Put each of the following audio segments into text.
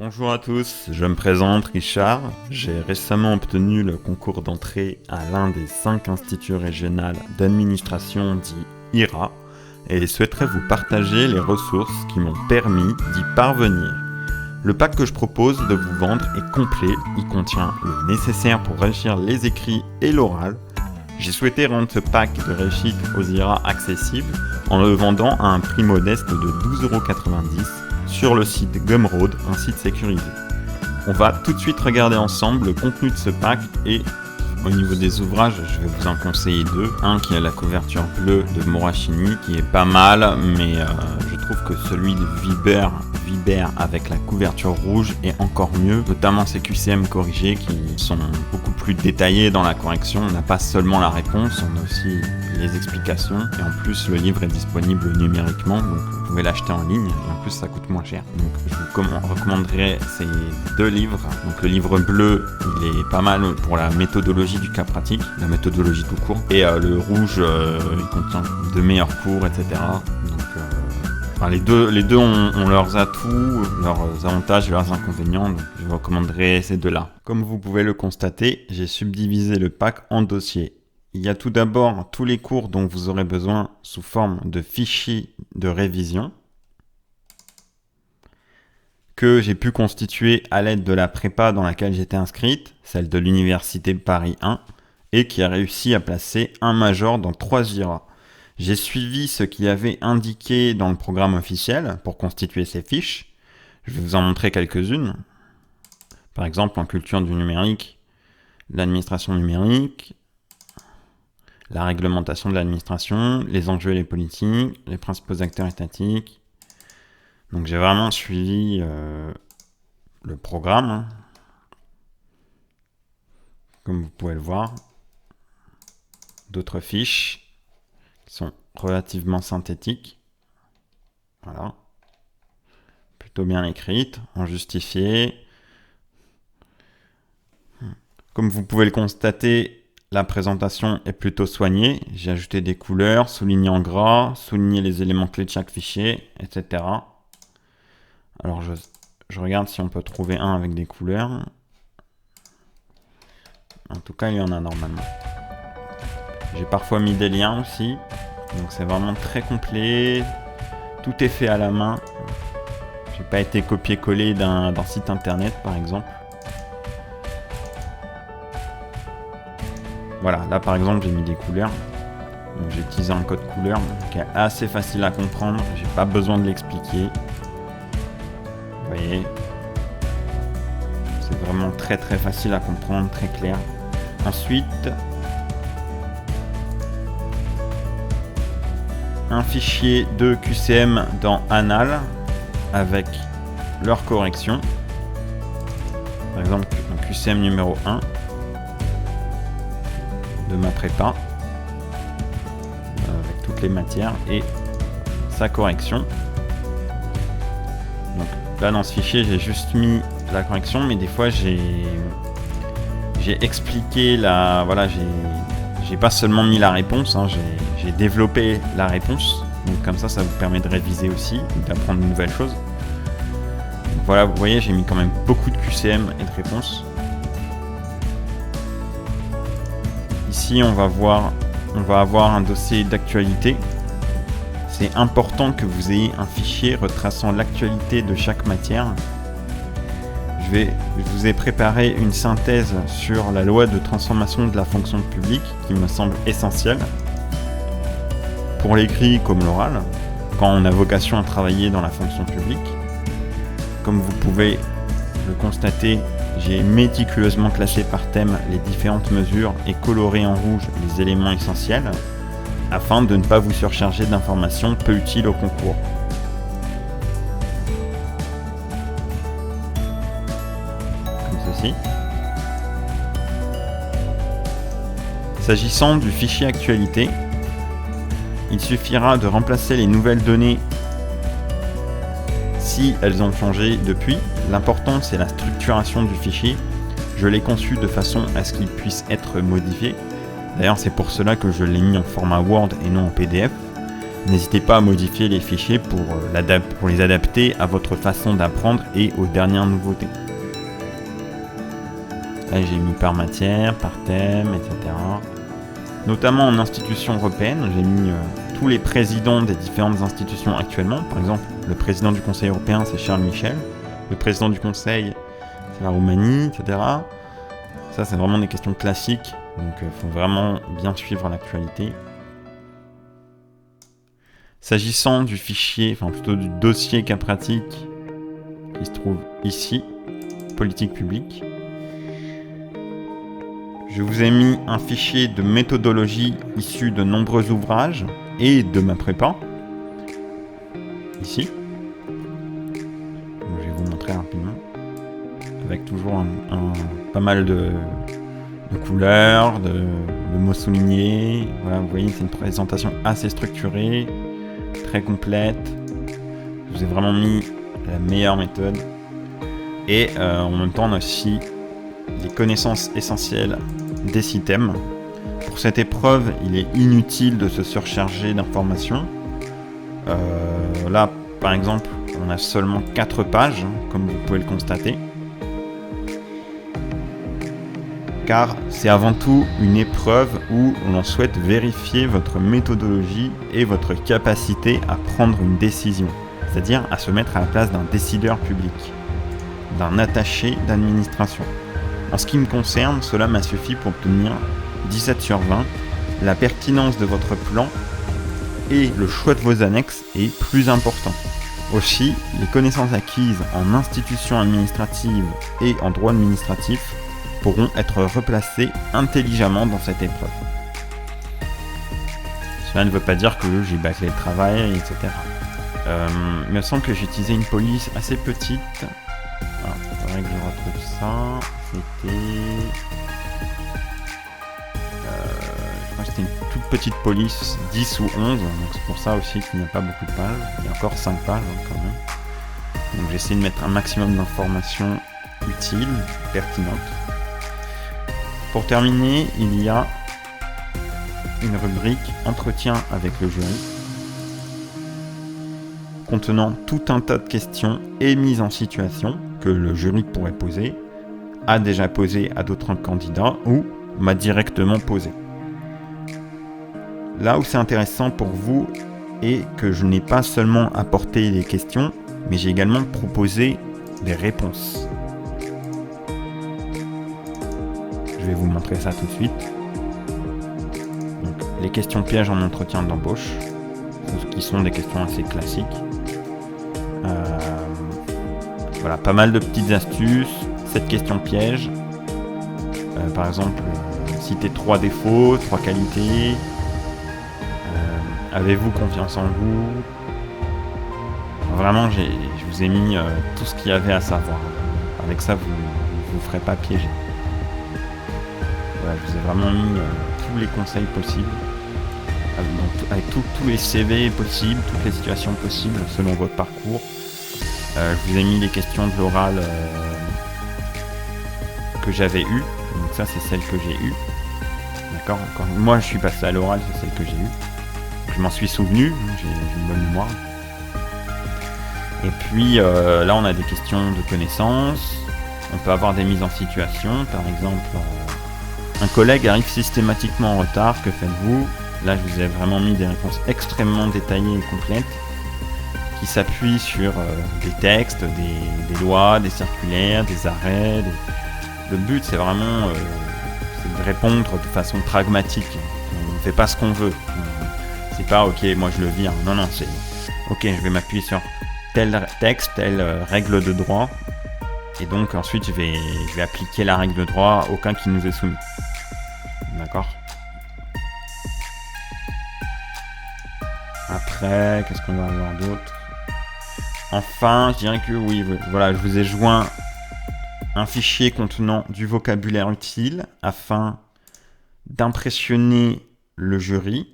Bonjour à tous, je me présente Richard. J'ai récemment obtenu le concours d'entrée à l'un des 5 instituts régionaux d'administration dit IRA et souhaiterais vous partager les ressources qui m'ont permis d'y parvenir. Le pack que je propose de vous vendre est complet, il contient le nécessaire pour réussir les écrits et l'oral. J'ai souhaité rendre ce pack de réussite aux IRA accessible en le vendant à un prix modeste de 12,90€ sur le site Gumroad, un site sécurisé. On va tout de suite regarder ensemble le contenu de ce pack et au niveau des ouvrages, je vais vous en conseiller deux. Un qui a la couverture bleue de Morachini qui est pas mal, mais je trouve que celui de Viber avec la couverture rouge est encore mieux, notamment ces QCM corrigés qui sont beaucoup plus détaillés dans la correction. On n'a pas seulement la réponse, on a aussi les explications et en plus le livre est disponible numériquement, donc vous pouvez l'acheter en ligne et en plus ça coûte moins cher. Donc je vous recommanderais ces deux livres. Donc le livre bleu, il est pas mal pour la méthodologie du cas pratique, la méthodologie tout court, et le rouge, il contient de meilleurs cours, etc. Donc les deux ont leurs atouts, leurs avantages et leurs inconvénients, donc je vous recommanderais ces deux-là. Comme vous pouvez le constater, j'ai subdivisé le pack en dossiers. Il y a tout d'abord tous les cours dont vous aurez besoin sous forme de fichiers de révision que j'ai pu constituer à l'aide de la prépa dans laquelle j'étais inscrite, celle de l'Université Paris 1, et qui a réussi à placer un major dans 3 IRA. J'ai suivi ce qu'il y avait indiqué dans le programme officiel pour constituer ces fiches. Je vais vous en montrer quelques-unes. Par exemple, en culture du numérique, l'administration numérique, la réglementation de l'administration, les enjeux et les politiques, les principaux acteurs étatiques. Donc j'ai vraiment suivi le programme, comme vous pouvez le voir. D'autres fiches qui sont relativement synthétiques. Voilà. Plutôt bien écrites, en justifié. Comme vous pouvez le constater, la présentation est plutôt soignée. J'ai ajouté des couleurs, souligné en gras, souligné les éléments clés de chaque fichier, etc. Alors je regarde si on peut trouver un avec des couleurs. En tout cas, il y en a normalement. J'ai parfois mis des liens aussi. Donc c'est vraiment très complet. Tout est fait à la main. J'ai pas été copié-collé d'un site internet par exemple. Voilà, là par exemple j'ai mis des couleurs. Donc j'ai utilisé un code couleur qui est assez facile à comprendre. J'ai pas besoin de l'expliquer. Vous voyez, c'est vraiment très très facile à comprendre, très clair. Ensuite, un fichier de QCM dans Annales avec leur correction. Par exemple, un QCM numéro 1 de ma prépa avec toutes les matières et sa correction. Donc là dans ce fichier j'ai juste mis la correction, mais des fois j'ai expliqué j'ai pas seulement mis la réponse, j'ai développé la réponse, donc comme ça vous permet de réviser aussi, d'apprendre de nouvelles choses. Donc voilà, vous voyez, j'ai mis quand même beaucoup de QCM et de réponses. Ici on va avoir un dossier d'actualité. C'est important que vous ayez un fichier retraçant l'actualité de chaque matière. Je vous ai préparé une synthèse sur la loi de transformation de la fonction publique qui me semble essentielle pour l'écrit comme l'oral, quand on a vocation à travailler dans la fonction publique. Comme vous pouvez le constater, j'ai méticuleusement classé par thème les différentes mesures et coloré en rouge les éléments essentiels afin de ne pas vous surcharger d'informations peu utiles au concours. S'agissant du fichier actualité, il suffira de remplacer les nouvelles données si elles ont changé depuis. L'important c'est la structuration du fichier. Je l'ai conçu de façon à ce qu'il puisse être modifié. D'ailleurs c'est pour cela que je l'ai mis en format Word et non en PDF. N'hésitez pas à modifier les fichiers pour les adapter à votre façon d'apprendre et aux dernières nouveautés. Là, j'ai mis par matière, par thème, etc. Notamment en institutions européennes, j'ai mis tous les présidents des différentes institutions actuellement. Par exemple, le président du Conseil européen, c'est Charles Michel. Le président du Conseil, c'est la Roumanie, etc. Ça, c'est vraiment des questions classiques. Donc, il faut vraiment bien suivre l'actualité. S'agissant du fichier, enfin plutôt du dossier cas pratique qui se trouve ici, politique publique, je vous ai mis un fichier de méthodologie issu de nombreux ouvrages et de ma prépa, ici. Donc, je vais vous montrer rapidement, avec toujours pas mal de couleurs, de mots soulignés. Voilà, vous voyez, c'est une présentation assez structurée, très complète. Je vous ai vraiment mis la meilleure méthode. Et en même temps, on a aussi les connaissances essentielles des systèmes. Pour cette épreuve, il est inutile de se surcharger d'informations. Là, par exemple, on a seulement 4 pages, comme vous pouvez le constater. Car c'est avant tout une épreuve où on souhaite vérifier votre méthodologie et votre capacité à prendre une décision, c'est-à-dire à se mettre à la place d'un décideur public, d'un attaché d'administration. En ce qui me concerne, cela m'a suffi pour obtenir 17 sur 20. La pertinence de votre plan et le choix de vos annexes est plus important. Aussi, les connaissances acquises en institutions administratives et en droit administratif pourront être replacés intelligemment dans cette épreuve. Cela ne veut pas dire que j'ai bâclé le travail, etc. Il me semble que j'ai utilisé une police assez petite. Alors, il faudrait que je retrouve ça. C'était... je crois que c'était une toute petite police, 10 ou 11. Donc c'est pour ça aussi qu'il n'y a pas beaucoup de pages. Il y a encore 5 pages quand même. Donc j'essaie de mettre un maximum d'informations utiles, pertinentes. Pour terminer, il y a une rubrique entretien avec le jury contenant tout un tas de questions et mises en situation que le jury pourrait poser, a déjà posé à d'autres candidats ou m'a directement posé. Là où c'est intéressant pour vous est que je n'ai pas seulement apporté les questions, mais j'ai également proposé des réponses. Je vais vous montrer ça tout de suite. Donc, les questions pièges en entretien d'embauche, qui sont des questions assez classiques. Voilà, pas mal de petites astuces. Cette question piège, par exemple, citez 3 défauts, 3 qualités. Avez-vous confiance en vous? Vraiment, je vous ai mis tout ce qu'il y avait à savoir. Avec ça, vous ne vous ferez pas piéger. Voilà, je vous ai vraiment mis tous les conseils possibles, avec tous les CV possibles, toutes les situations possibles selon votre parcours. Je vous ai mis les questions de l'oral que j'avais eues. Donc ça, c'est celle que j'ai eue. D'accord. Quand moi, je suis passé à l'oral, c'est celle que j'ai eue. Je m'en suis souvenu, j'ai une bonne mémoire. Et puis là, on a des questions de connaissances. On peut avoir des mises en situation. Par exemple, un collègue arrive systématiquement en retard. Que faites-vous? Là, je vous ai vraiment mis des réponses extrêmement détaillées et complètes qui s'appuient sur des textes, des lois, des circulaires, des arrêts. Le but, c'est vraiment c'est de répondre de façon pragmatique. On ne fait pas ce qu'on veut. C'est pas ok, moi je le vire. Non, non, c'est ok, je vais m'appuyer sur tel texte, telle règle de droit. Et donc ensuite je vais appliquer la règle de droit à aucun qui nous est soumis. D'accord? Après, qu'est-ce qu'on va avoir d'autre? Enfin, je dirais que oui, voilà, je vous ai joint un fichier contenant du vocabulaire utile afin d'impressionner le jury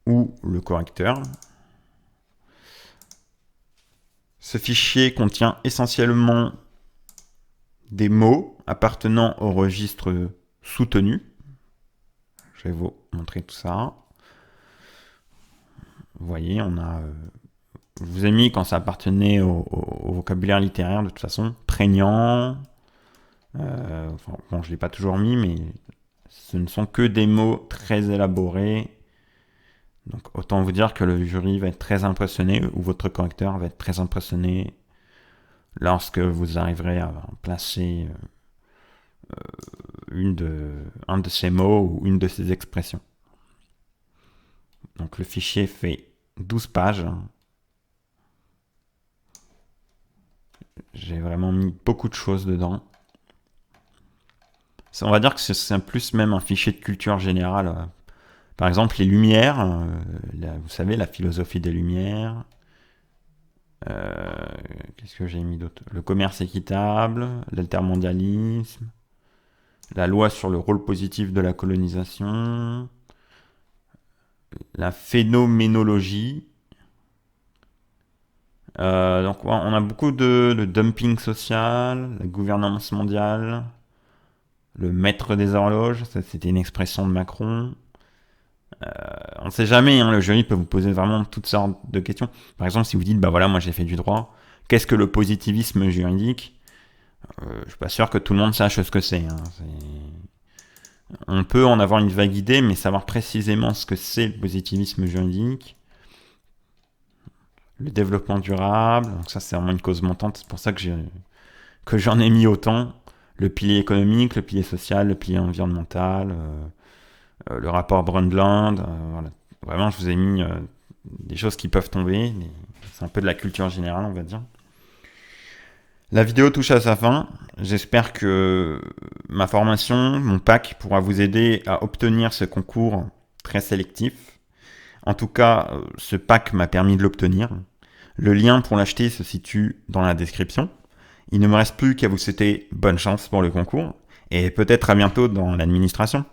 ou le correcteur. Ce fichier contient essentiellement des mots appartenant au registre soutenu. Je vais vous montrer tout ça. Vous voyez, je vous ai mis quand ça appartenait au vocabulaire littéraire de toute façon, prégnant. Bon, je l'ai pas toujours mis, mais ce ne sont que des mots très élaborés. Donc autant vous dire que le jury va être très impressionné, ou votre correcteur va être très impressionné lorsque vous arriverez à placer un de ces mots ou une de ces expressions. Donc le fichier fait 12 pages. J'ai vraiment mis beaucoup de choses dedans. On va dire que c'est plus même un fichier de culture générale. Par exemple, les Lumières, vous savez, la philosophie des Lumières. Qu'est-ce que j'ai mis d'autre ? Le commerce équitable, l'altermondialisme, la loi sur le rôle positif de la colonisation, la phénoménologie. Donc on a beaucoup de dumping social, la gouvernance mondiale, le maître des horloges, ça c'était une expression de Macron. On ne sait jamais, le jury peut vous poser vraiment toutes sortes de questions. Par exemple, si vous dites, bah voilà, moi j'ai fait du droit, qu'est-ce que le positivisme juridique ? Je suis pas sûr que tout le monde sache ce que c'est. On peut en avoir une vague idée, mais savoir précisément ce que c'est le positivisme juridique, le développement durable, donc ça c'est vraiment une cause montante, c'est pour ça que j'en ai mis autant. Le pilier économique, le pilier social, le pilier environnemental, le rapport Brundtland, voilà. Vraiment, je vous ai mis des choses qui peuvent tomber. C'est un peu de la culture générale, on va dire. La vidéo touche à sa fin. J'espère que ma formation, mon pack, pourra vous aider à obtenir ce concours très sélectif. En tout cas, ce pack m'a permis de l'obtenir. Le lien pour l'acheter se situe dans la description. Il ne me reste plus qu'à vous souhaiter bonne chance pour le concours et peut-être à bientôt dans l'administration.